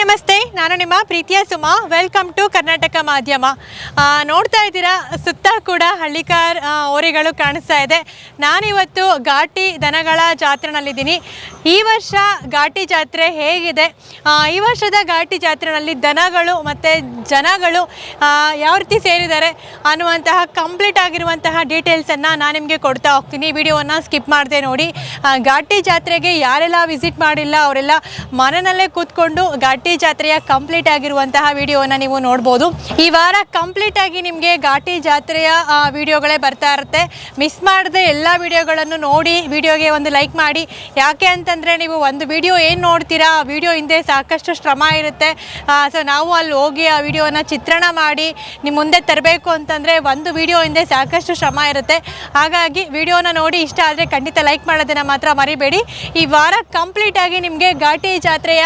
ನಮಸ್ತೆ, ನಾನು ನಿಮ್ಮ ಪ್ರೀತಿಯ ಸುಮಾ. ವೆಲ್ಕಮ್ ಟು ಕರ್ನಾಟಕ ಮಾಧ್ಯಮ. ನೋಡ್ತಾ ಇದ್ದೀರಾ, ಸುತ್ತ ಕೂಡ ಹಳ್ಳಿಕಾರ್ ಹೋರಿಗಳು ಕಾಣಿಸ್ತಾ ಇದೆ. ನಾನಿವತ್ತು ಘಾಟಿ ದನಗಳ ಜಾತ್ರೆನಲ್ಲಿದ್ದೀನಿ. ಈ ವರ್ಷ ಘಾಟಿ ಜಾತ್ರೆ ಹೇಗಿದೆ, ಈ ವರ್ಷದ ಘಾಟಿ ಜಾತ್ರೆನಲ್ಲಿ ದನಗಳು ಮತ್ತು ಜನಗಳು ಯಾವ ರೀತಿ ಸೇರಿದ್ದಾರೆ ಅನ್ನುವಂತಹ ಕಂಪ್ಲೀಟ್ ಆಗಿರುವಂತಹ ಡೀಟೇಲ್ಸನ್ನು ನಾನು ನಿಮಗೆ ಕೊಡ್ತಾ ಹೋಗ್ತೀನಿ. ವಿಡಿಯೋವನ್ನು ಸ್ಕಿಪ್ ಮಾಡದೆ ನೋಡಿ. ಘಾಟಿ ಜಾತ್ರೆಗೆ ಯಾರೆಲ್ಲ ವಿಸಿಟ್ ಮಾಡಿಲ್ಲ ಅವರೆಲ್ಲ ಮನೆಯಲ್ಲೇ ಕೂತ್ಕೊಂಡು ಘಾಟಿ ಜಾತ್ರೆಯ ಕಂಪ್ಲೀಟ್ ಆಗಿರುವಂತಹ ವಿಡಿಯೋನ ನೀವು ನೋಡ್ಬೋದು. ಈ ವಾರ ಕಂಪ್ಲೀಟ್ ಆಗಿ ನಿಮಗೆ ಘಾಟಿ ಜಾತ್ರೆಯ ವಿಡಿಯೋಗಳೇ ಬರ್ತಾ ಇರುತ್ತೆ. ಮಿಸ್ ಮಾಡದೆ ಎಲ್ಲ ವಿಡಿಯೋಗಳನ್ನು ನೋಡಿ, ವಿಡಿಯೋಗೆ ಒಂದು ಲೈಕ್ ಮಾಡಿ. ಯಾಕೆ ಅಂತಂದರೆ ನೀವು ಒಂದು ವಿಡಿಯೋ ಏನು ನೋಡ್ತೀರಾ, ಆ ವಿಡಿಯೋ ಹಿಂದೆ ಸಾಕಷ್ಟು ಶ್ರಮ ಇರುತ್ತೆ. ಸೊ ನಾವು ಅಲ್ಲಿ ಹೋಗಿ ಆ ವಿಡಿಯೋನ ಚಿತ್ರಣ ಮಾಡಿ ನಿಮ್ಮ ಮುಂದೆ ತರಬೇಕು ಅಂತಂದರೆ ಒಂದು ವಿಡಿಯೋ ಹಿಂದೆ ಸಾಕಷ್ಟು ಶ್ರಮ ಇರುತ್ತೆ. ಹಾಗಾಗಿ ವಿಡಿಯೋನ ನೋಡಿ ಇಷ್ಟ ಆದರೆ ಖಂಡಿತ ಲೈಕ್ ಮಾಡೋದನ್ನು ಮಾತ್ರ ಮರಿಬೇಡಿ. ಈ ವಾರ ಕಂಪ್ಲೀಟ್ ಆಗಿ ನಿಮಗೆ ಘಾಟಿ ಜಾತ್ರೆಯ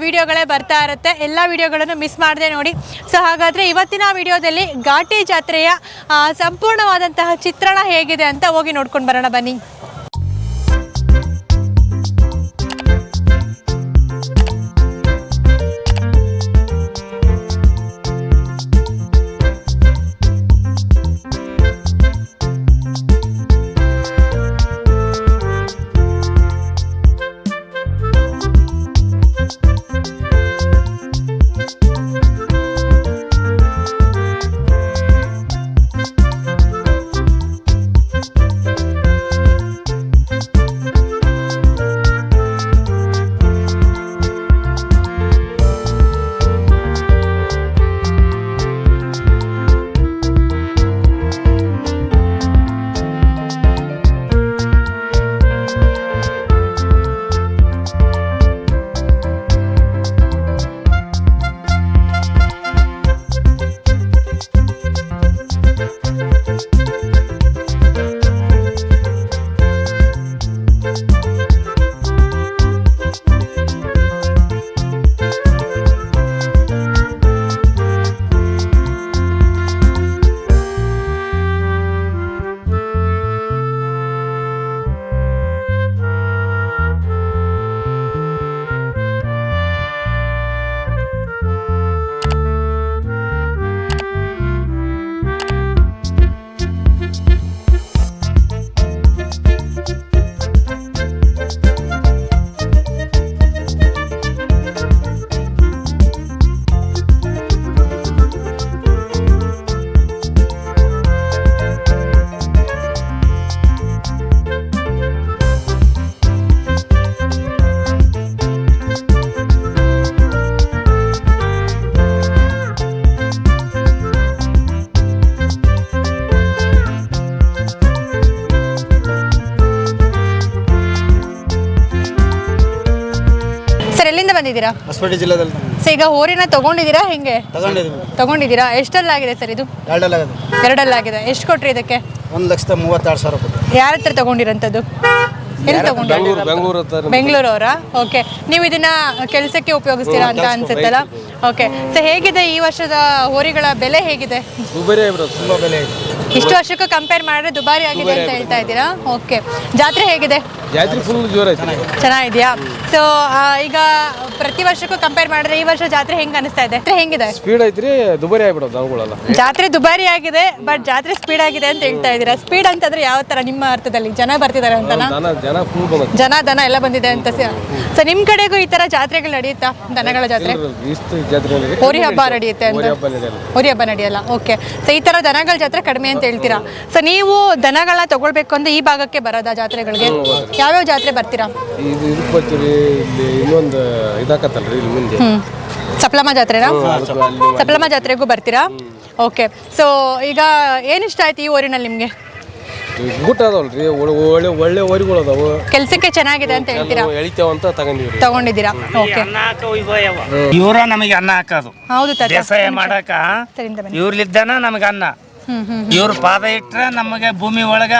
ವಿಡಿಯೋಗಳೇ ಬರ್ತಾ ಇರುತ್ತೆ. ಎಲ್ಲ ವಿಡಿಯೋಗಳನ್ನು ಮಿಸ್ ಮಾಡದೆ ನೋಡಿ. ಸೊ ಹಾಗಾದರೆ ಇವತ್ತಿನ ವಿಡಿಯೋದಲ್ಲಿ ಘಾಟಿ ಜಾತ್ರೆಯ ಸಂಪೂರ್ಣವಾದಂತಹ ಚಿತ್ರಣ ಹೇಗಿದೆ ಅಂತ ಹೋಗಿ ನೋಡ್ಕೊಂಡು ಬರೋಣ ಬನ್ನಿ. ಎಲ್ಲಿಂದ ಬಂದಿದ್ದೀರಾ? ಹೊಸಪೇಟೆ ಜಿಲ್ಲೆದಲ್ಲಿ. ಸರ್ ಈಗ ಹೋರಿನ ತಗೊಂಡಿದ್ದೀರಾ? ಹೆಂಗೆ ತಗೊಂಡಿದ್ದೀರಾ? ಎಷ್ಟಲ್ಲಾಗಿದೆ ಸರ್ ಇದು? ಎರಡಲ್ಲಾಗಿದೆ. ಎಷ್ಟು ಕೊಟ್ರಿ ಇದಕ್ಕೆ? 1,32,000 ಕೊಟ್ಟು. ಯಾರ ಹತ್ರ ತಗೊಂಡಿರೋಂಥದ್ದು? ಎಲ್ಲಿ ತಗೊಂಡು? ಬೆಂಗಳೂರು ಅವರಾ? ಓಕೆ. ನೀವು ಇದನ್ನ ಕೆಲಸಕ್ಕೆ ಉಪಯೋಗಿಸ್ತೀರಾ ಅಂತ ಅನ್ಸುತ್ತಲ್ಲ? ಓಕೆ. ಸೊ ಹೇಗಿದೆ ಈ ವರ್ಷದ ಹೋರಿಗಳ ಬೆಲೆ ಹೇಗಿದೆ? ತುಂಬಾ ಬೆಲೆ ಇದೆ. ಇಷ್ಟು ವರ್ಷಕ್ಕೂ ಕಂಪೇರ್ ಮಾಡಿದ್ರೆ ದುಬಾರಿ ಆಗಿದೆ ಅಂತ ಹೇಳ್ತಾ ಇದ್ದೀರಾ? ಓಕೆ. ಜಾತ್ರೆ ಹೇಗಿದೆ? ಜಾತ್ರೆ ಫುಲ್ ಜೋರ ಐತೆ, ಚೆನ್ನಾಗಿದೆಯಾ? ಸೊ ಈಗ ಪ್ರತಿ ವರ್ಷಕ್ಕೂ ಕಂಪೇರ್ ಮಾಡಿದ್ರೆ ಈ ವರ್ಷ ಜಾತ್ರೆ ಹೆಂಗೆ ಅನಿಸ್ತಾ ಇದೆ? ಹೆಂಗಿದೆ? ಸ್ಪೀಡ್ ಐತ್ರಿ, ದುಬಾರಿ ಆಗ್ಬಿಡೋದು ದನಗಳೆಲ್ಲ. ಜಾತ್ರೆ ದುಬಾರಿ ಆಗಿದೆ, ಬಟ್ ಜಾತ್ರೆ ಸ್ಪೀಡ್ ಆಗಿದೆ ಅಂತ ಹೇಳ್ತಾ ಇದ್ದೀರಾ. ಸ್ಪೀಡ್ ಅಂತಂದ್ರೆ ಯಾವ ತರ ನಿಮ್ಮ ಅರ್ಥದಲ್ಲಿ? ಜನ ಬರ್ತಿದ್ದಾರೆ ಅಂತನಾ? ಜನ ದನ ಎಲ್ಲ ಬಂದಿದೆ ಅಂತ. ಸೊ ನಿಮ್ ಕಡೆಗೂ ಈ ತರ ಜಾತ್ರೆಗಳು ನಡೆಯುತ್ತಾ? ದನಗಳ ಜಾತ್ರೆ, ಹೋರಿ ಹಬ್ಬ ನಡೆಯುತ್ತೆ ಅಂತ? ಹೋರಿ ಹಬ್ಬ ನಡೆಯಲ್ಲ. ಓಕೆ. ಸೊ ಈ ತರ ದನಗಳ ಜಾತ್ರೆ ಕಡಿಮೆ ಅಂತ ಹೇಳ್ತೀರಾ. ಸೊ ನೀವು ದನಗಳ ತಗೊಳ್ಬೇಕು ಅಂದ್ರೆ ಈ ಭಾಗಕ್ಕೆ ಬರೋದಾ ಜಾತ್ರೆಗಳಿಗೆ? ಯಾವ್ಯಾವ ಜಾತ್ರೆ ಬರ್ತೀರಾ? ಇನ್ನೊಂದು ಇದಾಕತ್ತಲ್ರಿ ಇಲ್ಲಿ ಮುಂದೆ, ಸಪ್ಲಮ್ಮ ಜಾತ್ರೆನಾ? ಸಪ್ಲಮ್ಮ ಜಾತ್ರೆಗೂ ಬರ್ತೀರಾ? ಓಕೆ. ಸೊ ಈಗ ಏನು ಇಷ್ಟ ಆಯ್ತು ಈ ಊರಿನಲ್ಲಿ ನಿಮಗೆ? ಗುಟ್ ಅದಾವಲ್ರಿ, ಒಳ್ಳೆ ಒಳ್ಳೆ ಓರಿಗಳು ಅದಾವು, ಕೆಲಸಕ್ಕೆ ಚೆನ್ನಾಗಿದೆ ಅಂತ ಹೇಳ್ತೀರಾ? ಎಳಿತೇವಂತ ತಗೊಂಡಿದ್ದೀರಾ? ಓಕೆ. ಇವ್ರ ನಮಗೆ ಅನ್ನ ಹಾಕೋದು, ಹೌದು. ಬೇಸಾಯ ಮಾಡಕ ಇವ್ರಲಿದ್ದಾನ ನಮಗೆ ಅನ್ನ. ಇವ್ರ ಪಾದ ಇಟ್ರೆ ನಮಗೆ ಭೂಮಿ ಒಳಗ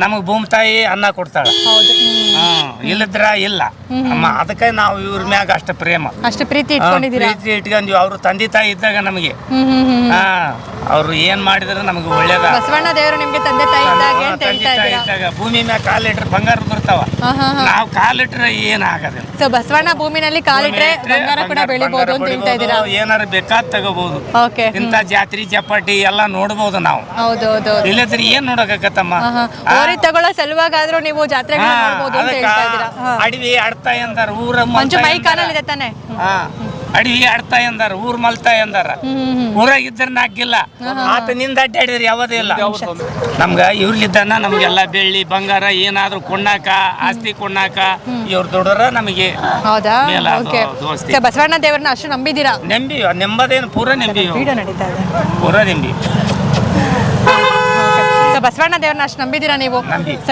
ನಮಗ್ ಭೂಮಿ ತಾಯಿ ಅನ್ನ ಕೊಡ್ತಾಳ. ಇಲ್ಲದ್ರ ಇಲ್ಲ. ಅದಕ್ಕೆ ನಾವು ಇವ್ರ ಮ್ಯಾಗ ಅಷ್ಟು ಪ್ರೇಮ, ಅಷ್ಟು ಪ್ರೀತಿ ಇಟ್ಕೊಂಡಿದ್ದೀರಾ? ಪ್ರೀತಿ ಇಟ್ಕೊಂಡ್ವಿ. ಅವ್ರು ತಂದೆ ತಾಯಿ ಇದ್ದಾಗ ನಮಗೆ ಅವ್ರು ಏನ್ ಮಾಡಿದ್ರೆ ನಮಗೆ ಒಳ್ಳೇದ. ಬಸವಣ್ಣ ದೇವರು ನಿಮ್ಗೆ ತಂದೆ ತಾಯಿ ಇದ್ದಾಗೆ ಅಂತ ಹೇಳ್ತಾ ಇದ್ದೀರಾ. ಭೂಮಿ ಮ್ಯಾಗ ಕಾಲಿಟ್ರೆ ಬಂಗಾರ ಬರ್ತಾವ, ನಾವು ಕಾಲಿಟ್ರೆ ಏನಾಗದಿಲ್ಲ. ಸೊ ಬಸವಣ್ಣ ಭೂಮಿನಲ್ಲಿ ಕಾಲಿಟ್ರೆ ಬಂಗಾರ ಕೂಡ ಬೆಳಿಬಹುದು ಅಂತ ಹೇಳ್ತಾ ಇದ್ದೀರಾ. ಏನಾರು ಬೇಕಾದ್ ತಗೋಬಹುದು. ಓಕೆ. ಇಂತ ಜಾತ್ರಿ ಚಪಾಟಿ ಎಲ್ಲ ನೋಡ್ಬೋದು ನಾವು. ಹೌದೌದು. ಇಲ್ಲದ್ರೆ ಏನ್ ನೋಡಕತ್ತಮ್ಮ. ಓರಿ ತಗೊಳ್ಳೋ ಸಲುವಾಗಾದ್ರೂ ನೀವು ಜಾತ್ರೆಗಳನ್ನ ನೋಡ್ಬೋದು ಅಂತ ಹೇಳ್ತಾ ಇದ್ದೀರಾ. ಅಡವಿ ಆಡ್ತಾ ಎಂದಾರ ಊರ ಮಂಜು ಮೈ ಕಾನಲ್ ಇದೆ ತಾನೆ. ಅಡವಿ ಆಡ್ತಾ ಎಂದಾರ ಊರ್ ಮಲ್ತಾ ಎಂದಾರ. ಊರಾಗ ಇದ್ರ ನಾಕಿಲ್ಲ, ಆತನಿಂದ ಅಡ್ಡಾಡಿದ್ರಿ ಯಾವದೇ ಇಲ್ಲ. ನಮ್ಗ ಇವ್ರಲಿದ್ದಾನ ನಮ್ಗೆಲ್ಲ ಬೆಳ್ಳಿ ಬಂಗಾರ ಏನಾದ್ರು ಕೊಂಡಾಕ ಆಸ್ತಿ ಕೊಂಡಾಕ ಇವ್ರ ದೊಡ್ಡರ ನಮಗೆ. ಹೌದಾ? ಬಸವಣ್ಣ ದೇವ್ರನ್ನ ಅಷ್ಟು ನಂಬಿದ್ದೀರಾ? ನೆಂಬದೇನು ಪೂರ ನೆಂಬಿ, ಪೂರ ನೆಂಬಿ. ಬಸವಣ್ಣ ದೇವ್ರನ್ನ ಅಷ್ಟು ನಂಬಿದ್ದೀರಾ ನೀವು?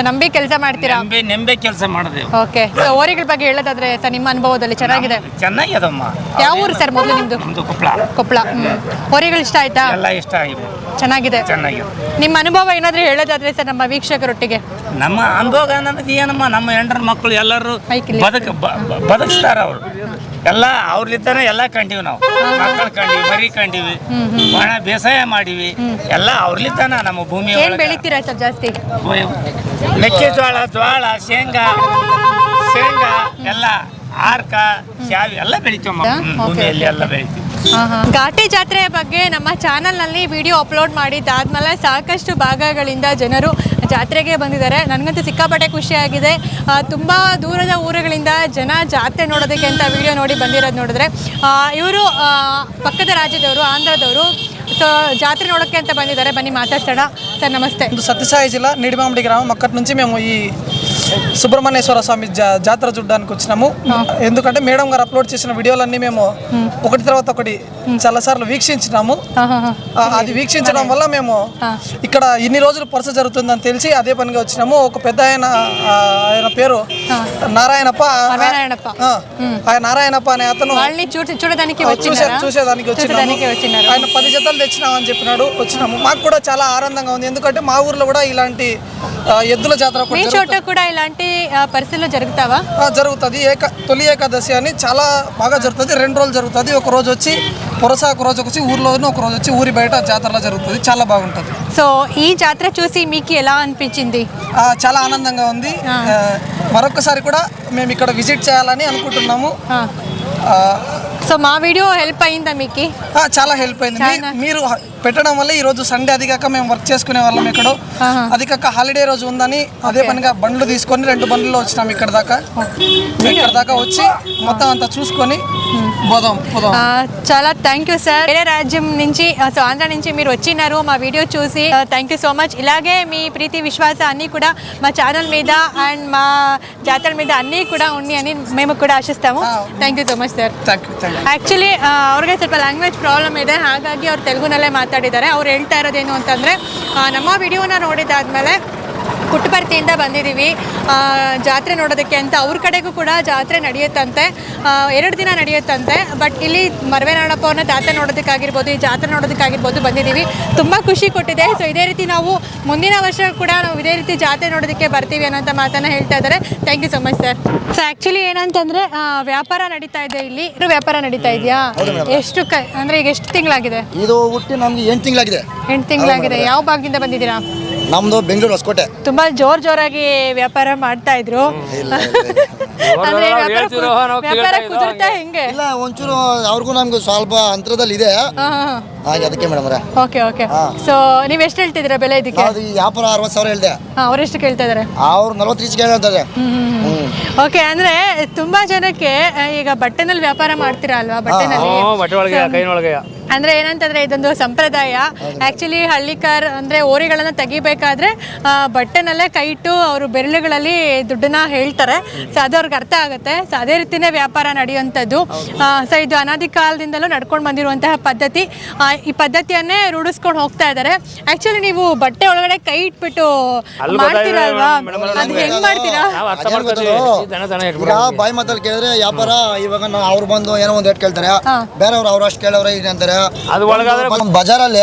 ನಂಬಿ ಕೆಲಸ ಮಾಡ್ತೀರಾ? ನೆಂಬೆ ಕೆಲಸ ಮಾಡಿದೆ. ಓಕೆ. ಓರಿಗಳ ಬಗ್ಗೆ ಹೇಳೋದಾದ್ರೆ ಸರ್ ನಿಮ್ಮ ಅನುಭವದಲ್ಲಿ ಚೆನ್ನಾಗಿದೆ? ಚೆನ್ನಾಗಿದಮ್ಮ. ಯಾವ ಊರು ಸರ್ ಮೊದಲು ನಿಮ್ದು? ಕೊಪ್ಪಳ. ಓರಿಗಳು ಇಷ್ಟ ಆಯ್ತಾ? ಎಲ್ಲ ಇಷ್ಟ ಆಗಿದೆ, ಚೆನ್ನಾಗಿದೆ. ಚೆನ್ನಾಗಿದೆ. ನಿಮ್ಮ ಅನುಭವ ಏನಾದ್ರು ಹೇಳೋದಾದ್ರೆ ಸರ್ ನಮ್ಮ ವೀಕ್ಷಕರೊಟ್ಟಿಗೆ? ನಮ್ಮ ಅನುಭವ ನಮಗೆ ಏನಮ್ಮ, ನಮ್ಮ ಹೆಂಡ್ರ ಮಕ್ಕಳು ಎಲ್ಲರೂ ಬದುಕಿಸ್ತಾರ. ಅವ್ರು ಎಲ್ಲ ಅವ್ರಲಿದ್ದಾನೆ ಎಲ್ಲ ಕಂಡೀವಿ ನಾವು. ಮಕ್ಕಳು ಕಂಡೀವಿ, ಮರಿ ಕಂಡೀವಿ, ಒಣ ಬೇಸಾಯ ಮಾಡಿವಿ. ಎಲ್ಲ ಅವ್ರಲಿದ್ದಾನ ನಮ್ಮ ಭೂಮಿ. ಏನ್ ಬೆಳಿತೀರಾ ಸರ್ ಜಾಸ್ತಿ? ಮೆಕ್ಕೆಜೋಳ, ಜೋಳ, ಶೇಂಗಾ ಎಲ್ಲ ಆರ್ಕ ಶಾವಿ ಎಲ್ಲ ಬೆಳಿತೀವಿ ಭೂಮಿಯಲ್ಲಿ, ಎಲ್ಲ ಬೆಳಿತೀವಿ. ಘಾಟಿ ಜಾತ್ರೆಯ ಬಗ್ಗೆ ನಮ್ಮ ಚಾನಲ್ನಲ್ಲಿ ವಿಡಿಯೋ ಅಪ್ಲೋಡ್ ಮಾಡಿದ್ದಾದ್ಮೇಲೆ ಸಾಕಷ್ಟು ಭಾಗಗಳಿಂದ ಜನರು ಜಾತ್ರೆಗೆ ಬಂದಿದ್ದಾರೆ. ನನಗಂತೂ ಸಿಕ್ಕಾಪಟ್ಟೆ ಖುಷಿಯಾಗಿದೆ. ತುಂಬ ದೂರದ ಊರುಗಳಿಂದ ಜನ ಜಾತ್ರೆ ನೋಡೋದಕ್ಕೆ ಅಂತ ವಿಡಿಯೋ ನೋಡಿ ಬಂದಿರೋದು ನೋಡಿದ್ರೆ, ಇವರು ಪಕ್ಕದ ರಾಜ್ಯದವರು, ಆಂಧ್ರದವರು. ಸೊ జాతర ನೋಡೋಕ್ಕೆ ಅಂತ ಬಂದಿದ್ದಾರೆ. బన్నీ మాట్లాడతాడా సార్? నమస్తే. సత్యసాయి జిల్లా నిడిమామిడి గ్రామం. అక్కడి నుంచి మేము ఈ సుబ్రహ్మణ్యేశ్వర స్వామి జాతర చూడడానికి వచ్చినాము. ఎందుకంటే మేడం గారు అప్లోడ్ చేసిన వీడియోలన్నీ మేము ఒకటి తర్వాత ఒకటి చాలాసార్లు వీక్షించినాము. అది వీక్షించడం వల్ల మేము ఇక్కడ ఇన్ని రోజులు పరస జరుగుతుందని తెలిసి అదే పనిగా వచ్చినాము. ఒక పెద్ద ఆయన పేరు నారాయణప్ప. ఆయన నారాయణప్ప అనే అతను చూసేదానికి వచ్చినాము. ఆయన 10 జతలు తెచ్చినామని చెప్పినాడు. వచ్చినాము. మాకు కూడా చాలా ఆనందంగా ఉంది. ఎందుకంటే మా ఊర్లో కూడా ఇలాంటి ఎద్దుల జాతర కూడా ఇలాంటి పరిస్థితులు జరుగుతావా? జరుగుతుంది. తొలి ఏకాదశి అని చాలా బాగా జరుగుతుంది. 2 రోజులు జరుగుతుంది. ఒక రోజు వచ్చి పొరస, ఒక రోజు వచ్చి ఊర్లోనూ, ఒక రోజు వచ్చి ఊరి బయట జాతరలో జరుగుతుంది. చాలా బాగుంటుంది. సో ఈ జాతర చూసి మీకు ఎలా అనిపించింది? చాలా ఆనందంగా ఉంది. మరొకసారి కూడా మేము ఇక్కడ విజిట్ చేయాలని అనుకుంటున్నాము. సో మా వీడియో హెల్ప్ అయిందా మీకు? చాలా హెల్ప్ అయింది. మీరు పెట్టడం వల్ల ఈ రోజు సండే, అది కాక మేము వర్క్ చేసుకునే వాళ్ళం ఇక్కడ. అది కాక హాలిడే రోజు ఉందని అదే పనిగా బండ్లు తీసుకొని 2 బండ్లలో వచ్చినాం ఇక్కడ దాకా వచ్చి మొత్తం అంతా చూసుకొని పోదాం. చాలా థ్యాంక్ యూ సార్. వేరే రాజ్యం నుంచి, సో ఆంధ్ర నుంచి మీరు వచ్చినారు మా వీడియో చూసి. Thank you so much. ఇలాగే మీ ప్రీతి విశ్వాస అన్నీ కూడా మా ఛానల్ మీద అండ్ మా జాతర మీద అన్నీ కూడా ఉన్నాయి అని మేము ಕೂಡ ಆಶಿಸ್ತಾము. Thank you so much sir. Actually ಅವ್ರಿಗೆ ಸ್ವಲ್ಪ ಲ್ಯಾಂಗ್ವೇಜ್ ಪ್ರಾಬ್ಲಮ್ ಇದೆ, ಹಾಗಾಗಿ ಅವ್ರು ತೆಲುಗುನಲ್ಲೇ ಮಾತಾಡಿದ್ದಾರೆ. ಅವ್ರು ಹೇಳ್ತಾ ಇರೋದೇನು ಅಂತಂದರೆ, ನಮ್ಮ ವಿಡಿಯೋನ ನೋಡಿದಾದ್ಮೇಲೆ ಪುಟ್ಟಪರ್ತಿಯಿಂದ ಬಂದಿದ್ದೀವಿ ಜಾತ್ರೆ ನೋಡೋದಕ್ಕೆ ಅಂತ. ಅವ್ರ ಕಡೆಗೂ ಕೂಡ ಜಾತ್ರೆ ನಡೆಯುತ್ತಂತೆ, 2 ದಿನ ನಡೆಯುತ್ತಂತೆ. ಬಟ್ ಇಲ್ಲಿ ಮರವೇನಾಡಪ್ಪ ಅವ್ರನ್ನ ಜಾತ್ರೆ ನೋಡೋದಕ್ಕಾಗಿರ್ಬೋದು, ಈ ಜಾತ್ರೆ ನೋಡೋದಕ್ಕಾಗಿರ್ಬೋದು ಬಂದಿದ್ದೀವಿ. ತುಂಬ ಖುಷಿ ಕೊಟ್ಟಿದೆ. ಸೊ ಇದೇ ರೀತಿ ನಾವು ಮುಂದಿನ ವರ್ಷ ಕೂಡ ನಾವು ಇದೇ ರೀತಿ ಜಾತ್ರೆ ನೋಡೋದಕ್ಕೆ ಬರ್ತೀವಿ ಅನ್ನೋಂಥ ಮಾತನ್ನು ಹೇಳ್ತಾ ಇದ್ದಾರೆ. Thank you so much sir. So actually ಏನಂತಂದರೆ ವ್ಯಾಪಾರ ನಡೀತಾ ಇದೆ ಇಲ್ಲಿ. ವ್ಯಾಪಾರ ನಡೀತಾ ಇದೆಯಾ? ಎಷ್ಟು ಅಂದರೆ ಈಗ ಎಷ್ಟು ತಿಂಗಳಾಗಿದೆ? ಇದು ಹುಟ್ಟಿ ನಮ್ಗೆ 8 ತಿಂಗಳಾಗಿದೆ. 8 ತಿಂಗಳಾಗಿದೆ. ಯಾವ ಭಾಗದಿಂದ ಬಂದಿದ್ದೀರಾ? ನಮ್ದು ಬೆಂಗಳೂರು ಹೊಸಕೋಟೆ. ತುಂಬಾ ಜೋರಾಗಿ ವ್ಯಾಪಾರ ಮಾಡ್ತಾ ಇದ್ರು. ವ್ಯಾಪಾರ ಕುದುರ್ತಾ ಹೆಂಗೆ? ಇಲ್ಲ, ಒಂಚೂರು ಅವ್ರಿಗೂ ನಮ್ಗೆ ಸ್ವಲ್ಪ ಅಂತರದಲ್ಲಿ ಇದೆ, ಅದಕ್ಕೆ ಮೇಡಮ್. ಓಕೆ. ಸೊ ನೀವ್ ಎಷ್ಟು ಹೇಳ್ತಿದ್ದೀರಾ ಬೆಲೆ ಇದಕ್ಕೆ? ವ್ಯಾಪಾರ 60,000 ಹೇಳಿದೆ. ಅವ್ರು ಎಷ್ಟು ಕೇಳ್ತಾ ಇದಾರೆ? ಅವ್ರು 40 ಹೇಳ್ತಾರೆ. ಓಕೆ. ಅಂದ್ರೆ ತುಂಬಾ ಜನಕ್ಕೆ ಈಗ ಬಟ್ಟೆನಲ್ಲಿ ವ್ಯಾಪಾರ ಮಾಡ್ತೀರಾ ಅಲ್ವಾ? ಬಟ್ಟೆನಲ್ಲಿ ಅಂದ್ರೆ ಏನಂತಂದ್ರೆ ಇದೊಂದು ಸಂಪ್ರದಾಯ. ಆಕ್ಚುಲಿ ಹಳ್ಳಿಕಾರ್ ಅಂದ್ರೆ ಓರಿಗಳನ್ನ ತೆಗಿಬೇಕಾದ್ರೆ ಬಟ್ಟೆನಲ್ಲೇ ಕೈ ಇಟ್ಟು ಅವರು ಬೆರಳುಗಳಲ್ಲಿ ದುಡ್ಡನ್ನ ಹೇಳ್ತಾರೆ. ಸೊ ಅದು ಅವ್ರಿಗೆ ಅರ್ಥ ಆಗುತ್ತೆ. ಸೊ ಅದೇ ರೀತಿನೇ ವ್ಯಾಪಾರ ನಡೆಯುವಂಥದ್ದು. ಸೊ ಇದು ಅನಾದಿ ಕಾಲದಿಂದಲೂ ನಡ್ಕೊಂಡು ಬಂದಿರುವಂತಹ ಪದ್ಧತಿ. ಈ ಪದ್ಧತಿಯನ್ನೇ ರೂಢಿಸ್ಕೊಂಡು ಹೋಗ್ತಾ ಇದ್ದಾರೆ. ಆಕ್ಚುಲಿ ನೀವು ಬಟ್ಟೆ ಒಳಗಡೆ ಕೈ ಇಟ್ಬಿಟ್ಟು ಮಾಡ್ತೀರಲ್ವಾ? ಅದು ಹೆಂಗ್ ಮಾಡ್ತೀರಾ? ಈಗ ಬಾಯಿ ಮಾತಲ್ಲಿ ಕೇಳಿದ್ರೆ ವ್ಯಾಪಾರ, ಇವಾಗ ಅವ್ರು ಬಂದು ಏನೋ ಒಂದ್ ರೇಟ್ ಕೇಳ್ತಾರೆ, ಬೇರೆಯವ್ರು ಅವ್ರು ಅಷ್ಟು ಕೇಳವ್ರೆ ಇದೆ ಅಂತಾರೆ. ಬಜಾರಲ್ಲಿ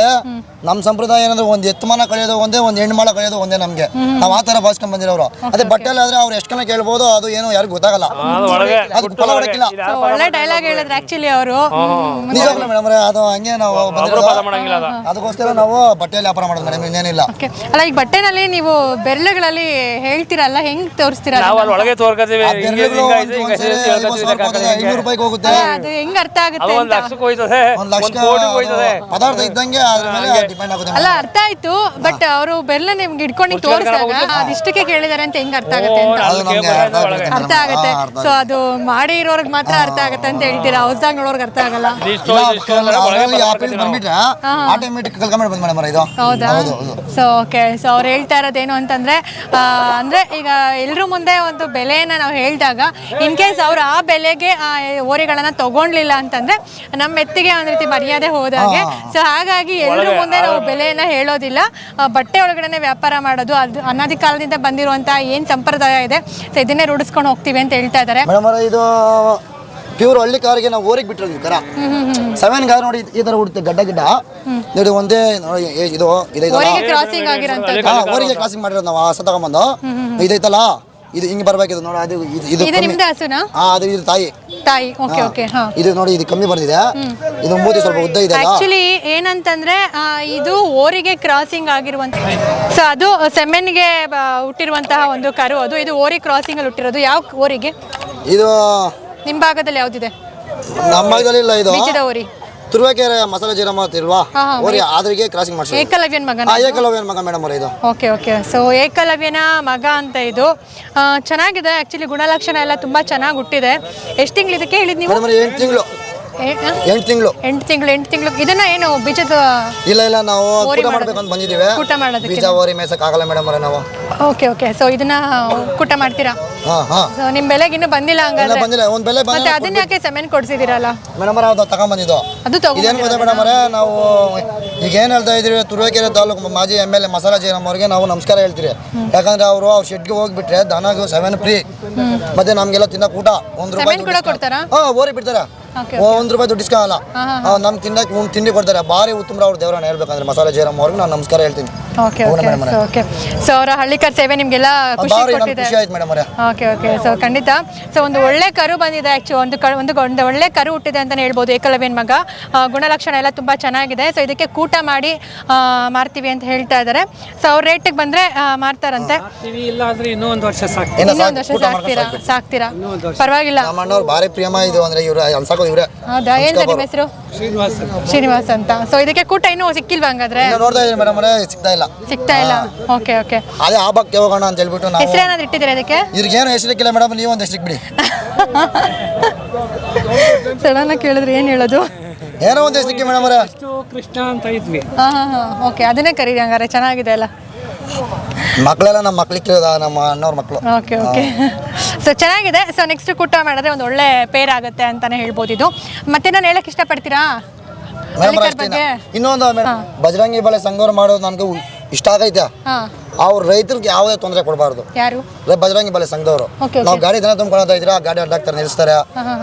ನಮ್ಮ ಸಂಪ್ರದಾಯ ಏನಂದ್ರೆ ಒಂದು ಎತ್ತುಮಾನ ಕಳೆಯೋದು ಒಂದೇ, ಒಂದು ಹೆಣ್ಮಾಳ ಕಳೆಯೋದು ಒಂದೇ ನಮಗೆ. ನಾವು ಆ ಥರ ಭಾಷಣ ಬಂದಿರೋರು. ಅದೇ ಬಟ್ಟೆಲ್ಲ ಆದ್ರೆ ಅವ್ರು ಎಷ್ಟು ಕಣ ಕೇಳ್ಬೋದು, ಅದು ಏನು ಯಾರಿಗೂ ಗೊತ್ತಾಗಲ್ಲ, ಅದು ಫಲ ಹೊಡಕಿಲ್ಲ. ಒಳ್ಳೆ ಡೈಲಾಗ್ ಹೇಳಿದ್ರು ಆಕ್ಚುಲಿ ಅವರು. ನಿಜವಾಗ್ಲೂ ಮೇಡಮ್ ಅದು ಹಂಗೆ ನಾವು ಅದಕ್ಕೋಸ್ಕರ ನಾವು ಬಟ್ಟೆಯಲ್ಲಿ ವ್ಯಾಪಾರ ಮಾಡೋದು ಮೇಡಮ್, ಇನ್ನೇನಿಲ್ಲ. ಅಲ್ಲ, ಈಗ ಬಟ್ಟೆನಲ್ಲಿ ನೀವು ಬೆರಳುಗಳಲ್ಲಿ ಹೇಳ್ತೀರಲ್ಲ, ಹೆಂಗ್ ತೋರಿಸ್ತೀರಾ? ಒಳಗೆ ತೋರ್ಕತೀವಿ, 500 ರೂಪಾಯಿಗೆ ಹೋಗುತ್ತೆ. ಅದು ಹೆಂಗ್ ಅರ್ಥ ಆಗುತ್ತೆ? 1 ಲಕ್ಷ ಪದಾರ್ಥ ಇದ್ದಂಗೆ ಅದ್ರ ಮೇಲೆ ಡಿಪೆಂಡ್ ಆಗುತ್ತೆ. ಅಲ್ಲ, ಅರ್ಥ ಆಯ್ತು, ಬಟ್ ಅವರು ಬೆರಳ ನಿಮ್ಗೆ ಇಟ್ಕೊಂಡು ತೋರಿಸಿದಾಗ ಅದಿಷ್ಟಕ್ಕೆ ಕೇಳಿದಾರೆ ಅಂತ ಹೆಂಗ್ ಅರ್ಥ ಆಗುತ್ತೆ ಅಂತ? ಅದು ನಮ್ಗೆ ಅರ್ಥ ಆಗುತ್ತೆ. ಸೊ ಅದು ಮಾಡಿ ಇರೋರ್ಗೆ ಮಾತ್ರ ಅರ್ಥ ಆಗುತ್ತೆ ಅಂತ ಹೇಳ್ತೀರಾ, ಹೊಸದಾಗಿ ನೋಡೋರ್ಗೆ ಅರ್ಥ ಆಗಲ್ಲ. ಬಂದ್ಬಿಟ್ರೆ ಆಟೋಮೆಟಿಕ್ ಕಲ್ಕೊಂಡ್ ಬಂದ್ ಮೇಡಮ್ ಇದು. ಹೌದಾ? So okay. ಸೊ ಅವ್ರು ಹೇಳ್ತಾ ಇರೋದೇನು ಅಂತಂದ್ರೆ, ಅಂದ್ರೆ ಈಗ ಎಲ್ರ ಮುಂದೆ ಒಂದು ಬೆಲೆಯನ್ನ ನಾವು ಹೇಳಿದಾಗ ಇನ್ ಕೇಸ್ ಅವ್ರು ಆ ಬೆಲೆಗೆ ಓರೆಗಳನ್ನ ತಗೊಂಡ್ಲಿಲ್ಲ ಅಂತಂದ್ರೆ ನಮ್ಮ ಎತ್ತಿಗೆ ಒಂದ್ ರೀತಿ ಮರ್ಯಾದೆ ಹೋದಾಗೆ. ಸೊ ಹಾಗಾಗಿ ಎಲ್ರ ಮುಂದೆ ನಾವು ಬೆಲೆಯನ್ನ ಹೇಳೋದಿಲ್ಲ, ಬಟ್ಟೆ ಒಳಗಡೆ ವ್ಯಾಪಾರ ಮಾಡೋದು ಅದು ಅನಾದಿ ಕಾಲದಿಂದ ಬಂದಿರುವಂತಹ ಏನ್ ಸಂಪ್ರದಾಯ ಇದೆ, ಸೊ ಇದನ್ನೇ ರೂಢಿಸ್ಕೊಂಡು ಹೋಗ್ತೀವಿ ಅಂತ ಹೇಳ್ತಾ ಇದ್ದಾರೆ. ಮೇಡಮ್ ಇದು ಪ್ಯೂರ್ ಹಳ್ಳಿ ಕಾರಿಗೆ ನಾವು ಊರಿಗೆ ಬಿಟ್ಟಿರೋದು ಕರ 7 ಕಾರ್ ನೋಡಿ ಈ ತರ ಹುಡುತ್ತೆ ಗಡ್ಡ ಗಿಡ್ಡ ನೋಡಿ ಒಂದೇ ಇದು ಕ್ರಾಸಿಂಗ್ ಆಗಿರೋಂಥದ್ದು, ಊರಿಗೆ ಕ್ರಾಸಿಂಗ್ ಮಾಡಿರೋದು ನಾವು ಹಸ ತಗೊಂಬಂದು ಇದೈತಲ್ಲ, ಇದು ಹಿಂಗೆ ಬರ್ಬೇಕಿದು ನೋಡಿ. ಅದು ಇದು ನಿಮ್ದು ಹಸುನಾ? ಅದು ಇದು ತಾಯಿ. Okay okay. ಇದು ನೋಡಿ ಇದು ಕಮ್ಮಿ ಬಂದಿದೆ, ಇದು ಮೂತಿ ಸ್ವಲ್ಪ ಉದ್ದ ಇದೆ. ಆಕ್ಚುಲಿ ಏನಂತಂದ್ರೆ ಇದು ಓರಿಗೆ ಕ್ರಾಸಿಂಗ್ ಆಗಿರುವಂತ, ಸೊ ಅದು ಸೆಮೆನ್ಗೆ ಹುಟ್ಟಿರುವಂತಹ ಒಂದು ಕರು ಅದು. ಇದು ಓರಿ ಕ್ರಾಸಿಂಗ್ ಅಲ್ಲಿ ಹುಟ್ಟಿರೋದು. ಯಾವ ಓರಿಗೆ? ಇದು ನಿಮ್ ಭಾಗದಲ್ಲಿ ಯಾವ್ದಿದೆ? ನಮ್ಮ ಭಾಗದಲ್ಲಿ ಇಲ್ಲ, ಇದು ಬೀಜದ ಓರಿ ತುರುವೇಕೆರೆ ಮಸಾಲೆ ಜೀರಮ್ಮ ಇಲ್ವಾ ಓರಿ ಆದ್ರಿಗೆ ಕ್ರಾಸಿಂಗ್ ಮಾಡ್ಸಿ. ಏಕಲವ್ಯನ ಮಗ? ಏಕಲವ್ಯನ ಮಗ ಮೇಡಮ್ ಅವ್ರ ಇದು. Okay okay. ಸೊ ಏಕಲವ್ಯನ ಮಗ ಅಂತ ಇದು. ಚೆನ್ನಾಗಿದೆ ಆಕ್ಚುಲಿ, ಗುಣಲಕ್ಷಣ ಎಲ್ಲ ತುಂಬಾ ಚೆನ್ನಾಗಿ ಹುಟ್ಟಿದೆ. ಎಷ್ಟು ತಿಂಗಳು ಇದಕ್ಕೆ ಹೇಳಿದ್ ನೀವು? 8 ತಿಂಗಳು. 8 ತಿಂಗಳು. 8 ತಿಂಗಳು. ಇದನ್ನ ಏನು ಬೀಜದ? ಇಲ್ಲ ನಾವು ಊಟ ಮಾಡ್ಬೇಕು ಅಂತ ಬಂದಿದ್ದೀವಿ. ಊಟ ಮಾಡೋದಕ್ಕೆ ಬೀಜ ಓರಿ ಮೇಸಕ್ ಆಗಲ್ಲ ಮೇಡಮ್ ಅವರೇ ನಾವು. Okay okay. ಸೊ ಇದನ್ನ ಊಟ ಮಾಡ್ತೀರಾ? ಸೊ ನಿಮ್ ಬೆಲೆಗೆ ಇನ್ನೂ ಬಂದಿಲ್ಲ ಹಂಗಾದ್ರೆ? ಬಂದಿಲ್ಲ, ಒಂದ್ ಬೆಲೆ ಮತ್ತೆ ಅದನ್ನ ಯಾಕೆ ಸೆಮೆನ್ ಕೊಡ್ಸಿದಿರಲ್ಲ? ಮೇಡಮ್ ಅವರೇ ಅದು ತಗೊಂಡ್ಬಂದಿದ್ದು. ಅದು ಇದೇನು ಗೊತ್ತಾ ಮೇಡಮ್ ಅವರೇ, ನಾವು ಈಗ ಏನ್ ಹೇಳ್ತಾ ಇದೀವಿ, ತುರುವೇಕೆರೆ ತಾಲೂಕು ಮಾಜಿ MLA ಮಸಾಲಾ ಜೀರಮ್ಮ ಅವ್ರಿಗೆ ನಾವು ನಮಸ್ಕಾರ ಹೇಳ್ತೀರಿ. ಯಾಕಂದ್ರೆ ಅವರು ಅವ್ರ ಶೆಡ್ಗೆ ಹೋಗ್ಬಿಟ್ರೆ ದನಗೂ 7 ಫ್ರೀ, ಮತ್ತೆ ನಮ್ಗೆಲ್ಲ ತಿನ್ನಕ್ ಊಟ 1 ರೂಪಾಯಿ ಕೂಡ ಕೊಡ್ತಾರಾ? ಓರಿ ಬಿಡ್ತಾರ, 1 ರೂಪಾಯಿ ದುಡ್ಡು ಇಸ್ಕೊಳಲ್ಲ. ನಮ್ ತಿನ್ನಕ್ ತಿಂಡಿ ಕೊಡ್ತಾರೆ. ಭಾರಿ ಉತ್ತಮ ಅವ್ರ ದೇವ್ರನ್ನ ಹೇಳ್ಬೇಕಂದ್ರೆ ಮಸಾಲೆ ಜೀರಮ್ಮ ಅವ್ರಿಗೆ ನಾನು ನಮಸ್ಕಾರ ಹೇಳ್ತೀನಿ. Okay okay. ಸೊ ಅವರ ಹಳ್ಳಿಕರ್ ಸೇವೆ ನಿಮ್ಗೆಲ್ಲ ಖುಷಿ ಕೊಟ್ಟಿದೆ. ಖುಷಿ ಆಯ್ತು ಮೇಡಮ್ ಅವರೇ. Okay okay. ಸೊ ಖಂಡಿತ. ಸೊ ಒಂದು ಒಳ್ಳೆ ಕರು ಬಂದಿದೆ ಆಕ್ಚುಲಿ, ಒಂದು ಒಳ್ಳೆ ಕರು ಹುಟ್ಟಿದೆ ಅಂತಾನೆ ಹೇಳ್ಬೋದು. ಏಕಲವ್ಯನ ಮಗ, ಗುಣಲಕ್ಷಣ ಎಲ್ಲ ತುಂಬಾ ಚೆನ್ನಾಗಿದೆ. ಸೊ ಇದಕ್ಕೆ ಕೂಟ ಮಾಡಿ ಮಾರ್ತೀವಿ ಅಂತ ಹೇಳ್ತಾ ಇದ್ದಾರೆ. ಸೊ ಅವ್ರ ರೇಟಿಗೆ ಬಂದ್ರೆ ಮಾರ್ತಾರಂತೆ. ಇಲ್ಲ ಅಂದ್ರೆ ಇನ್ನೂ 1 ವರ್ಷ ಇನ್ನೊಂದು ವರ್ಷ ಸಾಕ್ತೀರಾ? ಪರವಾಗಿಲ್ಲ. ನಮ್ಮ ಅಣ್ಣವ್ರು ಭಾರಿ ಪ್ರೇಮ ಇದು ಅಂದ್ರೆ ಇವ್ರು ಅನ್ಸಾಕೋ ಇವ್ರೆ. ಹೌದಾ? ಏನ್ ನಿಮ್ಮ ಹೆಸರು? ಶ್ರೀನಿವಾಸ್ ಅಂತ. ಸೊ ಇದಕ್ಕೆ ಕೂಟ ಇನ್ನೂ ಸಿಕ್ಕಿಲ್ವಾ ಹಂಗಾದ್ರೆ? ನೋಡ್ತಾ ಇದೀನಿ ಮೇಡಮ್ ಅವರೇ, ಸಿಗ್ತಾ ಇಲ್ಲ. Okay okay. ಅದೇ ಆ ಭಾಗಕ್ಕೆ ಹೋಗೋಣ ಅಂತ ಹೇಳ್ಬಿಟ್ಟು ನಾವು. ಹೆಸರು ಏನಾದ್ರು ಇಟ್ಟಿದ್ದೀರಾ ಇದಕ್ಕೆ? ಇದ್ರಿಗೇನು ಹೆಸರಿಕ್ಕಿಲ್ಲ ಮೇಡಮ್, ನೀವು ಒಂದು ಹೆಸರಿಗೆ ಬಿಡಿ. ಸಡನ್ ಆಗಿ ಕೇಳಿದ್ರೆ ಏನ್ ಹೇಳೋದು? ಏನೋ ಒಂದು ಹೆಸರಿಗೆ ಮೇಡಮ್ ಅವರೇ. ಕೃಷ್ಣ ಅಂತ ಇದ್ವಿ. ಓಕೆ, ಅದನ್ನೇ ಕರೀರಿ ಹಂಗಾರೆ, ಚೆನ್ನಾಗಿದೆ ಅಲ್ಲ. ಮಕ್ಕಳೆಲ್ಲ ನಮ್ಮ ಮಕ್ಳಿಗೆ ನಮ್ಮ ಅಣ್ಣವ್ರ ಮಕ್ಕಳು. Okay okay. ಸೊ ಚೆನ್ನಾಗಿದೆ. ಸೊ ನೆಕ್ಸ್ಟ್ ಕೂಟ ಮಾಡಿದ್ರೆ ಒಂದು ಒಳ್ಳೆ ಪೇರ್ ಆಗುತ್ತೆ ಅಂತಾನೆ ಹೇಳ್ಬೋದು ಇದು. ಮತ್ತೆ ನಾನು ಹೇಳಕ್ ಇಷ್ಟಪಡ್ತೀರಾ ಇನ್ನೊಂದು ಬಜರಂಗಿ ಬಲೆ ಸಂಘವ್ರು ಮಾಡೋದು ನನಗೆ ಇಷ್ಟ ಆಗೈತೆ. ಅವ್ರ ರೈತರಿಗೆ ಯಾವುದೇ ತೊಂದರೆ ಕೊಡಬಾರ್ದು. ಯಾರು? ಬಜರಂಗಿ ಬಲೆ ಸಂಘದವರು. ನಾವು ಗಾಡಿ ದನ ತುಂಬ್ಕೊಳ್ತಾ ಇದ್ರೆ ಆ ಗಾಡಿ ಅಡ್ಡಾಕ್ತಾರೆ, ನಿಲ್ಲಿಸ್ತಾರೆ.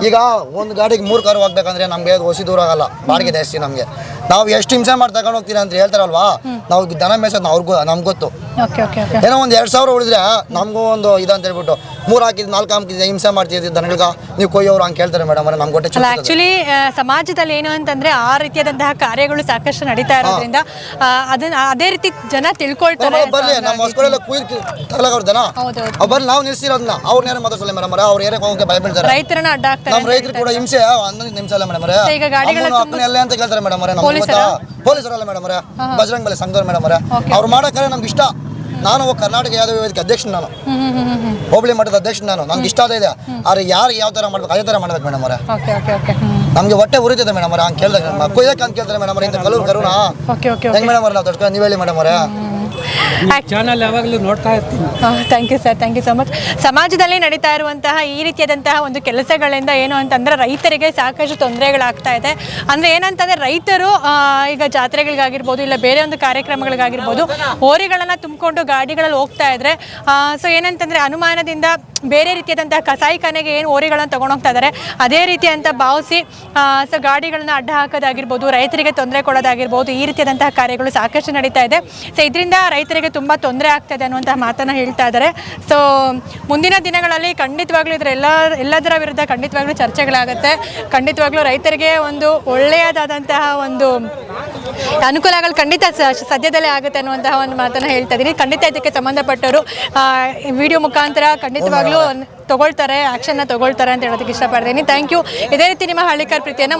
ಈಗ ಒಂದು ಗಾಡಿಗೆ 3 ಕಾರು ಹೋಗ್ಬೇಕಂದ್ರೆ ನಮ್ಗೆ ಹೊಸಿ ದೂರ ಆಗಲ್ಲ, ಬಾಡಿಗೆ ಜಾಸ್ತಿ ನಮ್ಗೆ. ನಾವು ಎಷ್ಟು ಹಿಂಸೆ ಮಾಡಿ ತಗೊಂಡು ಹೋಗ್ತೀರಾ ಅಂತ ಹೇಳ್ತಾರಲ್ವಾ, ನಾವು ದನ ಮೇಸೋದು ಅವ್ರಿಗೂ ನಮ್ಗೆ ಗೊತ್ತು. ಏನೋ ಒಂದು 2,000 ಉಳಿದ್ರೆ ನಮಗೂ ಒಂದು ಇದಂತ ಹೇಳ್ಬಿಟ್ಟು 3 ಹಾಕಿದ್ 4 ಹಾಕಿದ್ರೆ ಹಿಂಸೆ ಮಾಡ್ತಿದ್ವಿ ದನಗಳಿಗೆ, ನೀವು ಕೊಯ್ಯೋರು ಹಂಗೆ ಕೇಳ್ತಾರೆ ಮೇಡಮ್ ಅವ್ರೆ. ನಮ್ಗೆ ಗೊತ್ತೇ. ಆಕ್ಚುಲಿ ಸಮಾಜದಲ್ಲಿ ಏನು ಅಂತಂದ್ರೆ ಆ ರೀತಿಯಾದಂತಹ ಕಾರ್ಯಗಳು ಸಾಕಷ್ಟು ನಡೀತಾ ಇರೋದ್ರಿಂದ ಅದನ್ನ ಅದೇ ರೀತಿ ಜನ ತಿಳ್ಕೊಳ್ತಾರೆ. ಬರ್ಲಿ ನಮ್ಮ ಹೊಸಗಳೆಲ್ಲ ಕುಯ್ದು ತಗಲಾಗ ದನ ಬರ್ಲಿ, ನಾವು ನಿಲ್ಸಿರೋದನ್ನ ಅವ್ರನ್ನೇನು ಮಾತಾಡ್ಸಲ್ಲ ಮೇಡಮ್ ಅವರೇ. ಅವ್ರ ಏರಿಯಾಗೆ ಹೋಗಕ್ಕೆ ಭಯ ಬೀಳ್ತಾರೆ, ರೈತರನ್ನ ಅಡ್ಡ ಹಾಕ್ತಾರೆ. ನಮ್ಮ ರೈತರು ಕೂಡ ಹಿಂಸೆ 11 ನಿಮಿಷ ಅಲ್ಲ ಮೇಡಮ್ ಅವರೇ. ಈಗ ಗಾಡಿಗಳ ಎಲ್ಲ ಅಂತ ಕೇಳ್ತಾರೆ ಮೇಡಮ್ ಅವರೇ. ನಮ್ಗೆ ಗೊತ್ತಾ, ಪೊಲೀಸರಲ್ಲ ಮೇಡಮ್ ಅವರೇ, ಬಜರಂಗ್ ಬಲೆ ಸಂಘದವ್ರು ಮೇಡಮ್ ಅವರೇ. ಅವ್ರು ಮಾಡೋಕೆ ನಮ್ಗೆ ಇಷ್ಟ. ನಾನು ಕರ್ನಾಟಕ ಯಾದವ ವೇದಿಕೆ ಅಧ್ಯಕ್ಷ, ನಾನು ಹೋಬಳಿ ಮಠದ ಅಧ್ಯಕ್ಷ, ನಂಗೆ ಇಷ್ಟ ಇದೆ. ಆದ್ರೆ ಯಾರಿಗೆ ಯಾವ ತರ ಮಾಡ್ಬೇಕು ಅದೇ ತರ ಮಾಡ್ಬೇಕು ಮೇಡಮ್ ಅವರೇ. ನಮ್ಗೆ ಹೊಟ್ಟೆ ಉರಿತಿದೆ ಮೇಡಮ್ ಅವರೇ. ಹಂಗೆ ಕೇಳಿದಾಗ ಕೊಯ್ಯಕ್ಕೆ ಅಂತ ಕೇಳ್ತಾರೆ ಮೇಡಮ್ ಅವರೇ. ಇಂಥ ಕಲೂರು ಕರುನಾ ಹೆಂಗ್ ಮೇಡಮ್ ಅವರೇ ನಾವು ತಡ್ಕೊಂಡು ನೀವು ಹೇಳಿ ಮೇಡಮ್ ಅವರೇ. ಚಾನಲ್ ಯಾವಾಗಲೂ ನೋಡ್ತಾ ಇರ್ತೀನಿ. Thank you sir, thank you so much. ಸಮಾಜದಲ್ಲಿ ನಡೀತಾ ಇರುವಂತಹ ಈ ರೀತಿಯಾದಂತಹ ಒಂದು ಕೆಲಸಗಳಿಂದ ಏನು ಅಂತಂದರೆ ರೈತರಿಗೆ ಸಾಕಷ್ಟು ತೊಂದರೆಗಳಾಗ್ತಾ ಇದೆ. ಅಂದರೆ ಏನಂತಂದರೆ ರೈತರು ಈಗ ಜಾತ್ರೆಗಳಿಗಾಗಿರ್ಬೋದು ಇಲ್ಲ ಬೇರೆ ಒಂದು ಕಾರ್ಯಕ್ರಮಗಳಿಗಾಗಿರ್ಬೋದು ಹೋರಿಗಳನ್ನು ತುಂಬಿಕೊಂಡು ಗಾಡಿಗಳಲ್ಲಿ ಹೋಗ್ತಾ ಇದ್ರೆ ಸೊ ಏನಂತಂದರೆ ಅನುಮಾನದಿಂದ ಬೇರೆ ರೀತಿಯಾದಂತಹ ಕಸಾಯಿಖಾನೆಗೆ ಏನು ಹೋರಿಗಳನ್ನು ತೊಗೊಂಡೋಗ್ತಾ ಇದ್ದಾರೆ ಅದೇ ರೀತಿ ಅಂತ ಭಾವಿಸಿ ಸೊ ಗಾಡಿಗಳನ್ನ ಅಡ್ಡ ಹಾಕೋದಾಗಿರ್ಬೋದು, ರೈತರಿಗೆ ತೊಂದರೆ ಕೊಡೋದಾಗಿರ್ಬೋದು, ಈ ರೀತಿಯಾದಂತಹ ಕಾರ್ಯಗಳು ಸಾಕಷ್ಟು ನಡೀತಾ ಇದೆ. ಸೊ ಇದರಿಂದ ರೈತರಿಗೆ ತುಂಬ ತೊಂದರೆ ಆಗ್ತಾ ಇದೆ ಅನ್ನುವಂತಹ ಮಾತನ್ನು ಹೇಳ್ತಾ ಇದ್ದಾರೆ. ಸೊ ಮುಂದಿನ ದಿನಗಳಲ್ಲಿ ಖಂಡಿತವಾಗ್ಲೂ ಎಲ್ಲದರ ವಿರುದ್ಧ ಖಂಡಿತವಾಗ್ಲೂ ಚರ್ಚೆಗಳಾಗುತ್ತೆ. ಖಂಡಿತವಾಗ್ಲೂ ರೈತರಿಗೆ ಒಂದು ಒಳ್ಳೆಯದಾದಂತಹ ಒಂದು ಅನುಕೂಲಗಳು ಖಂಡಿತ ಸದ್ಯದಲ್ಲೇ ಆಗುತ್ತೆ ಅನ್ನುವಂತಹ ಒಂದು ಮಾತನ್ನು ಹೇಳ್ತಾ ಇದ್ದೀನಿ. ಖಂಡಿತ ಇದಕ್ಕೆ ಸಂಬಂಧಪಟ್ಟವರು ವಿಡಿಯೋ ಮುಖಾಂತರ ಖಂಡಿತವಾಗ್ಲೂ ತಗೊಳ್ತಾರೆ, ಆ್ಯಕ್ಷನ್ನ ತಗೊಳ್ತಾರೆ ಅಂತ ಹೇಳೋದಕ್ಕೆ ಇಷ್ಟಪಡ್ತೀನಿ. Thank you. ಇದೇ ರೀತಿ ನಿಮ್ಮ ಹಳ್ಳಿಕಾರ್ ಪ್ರೀತಿಯನ್ನು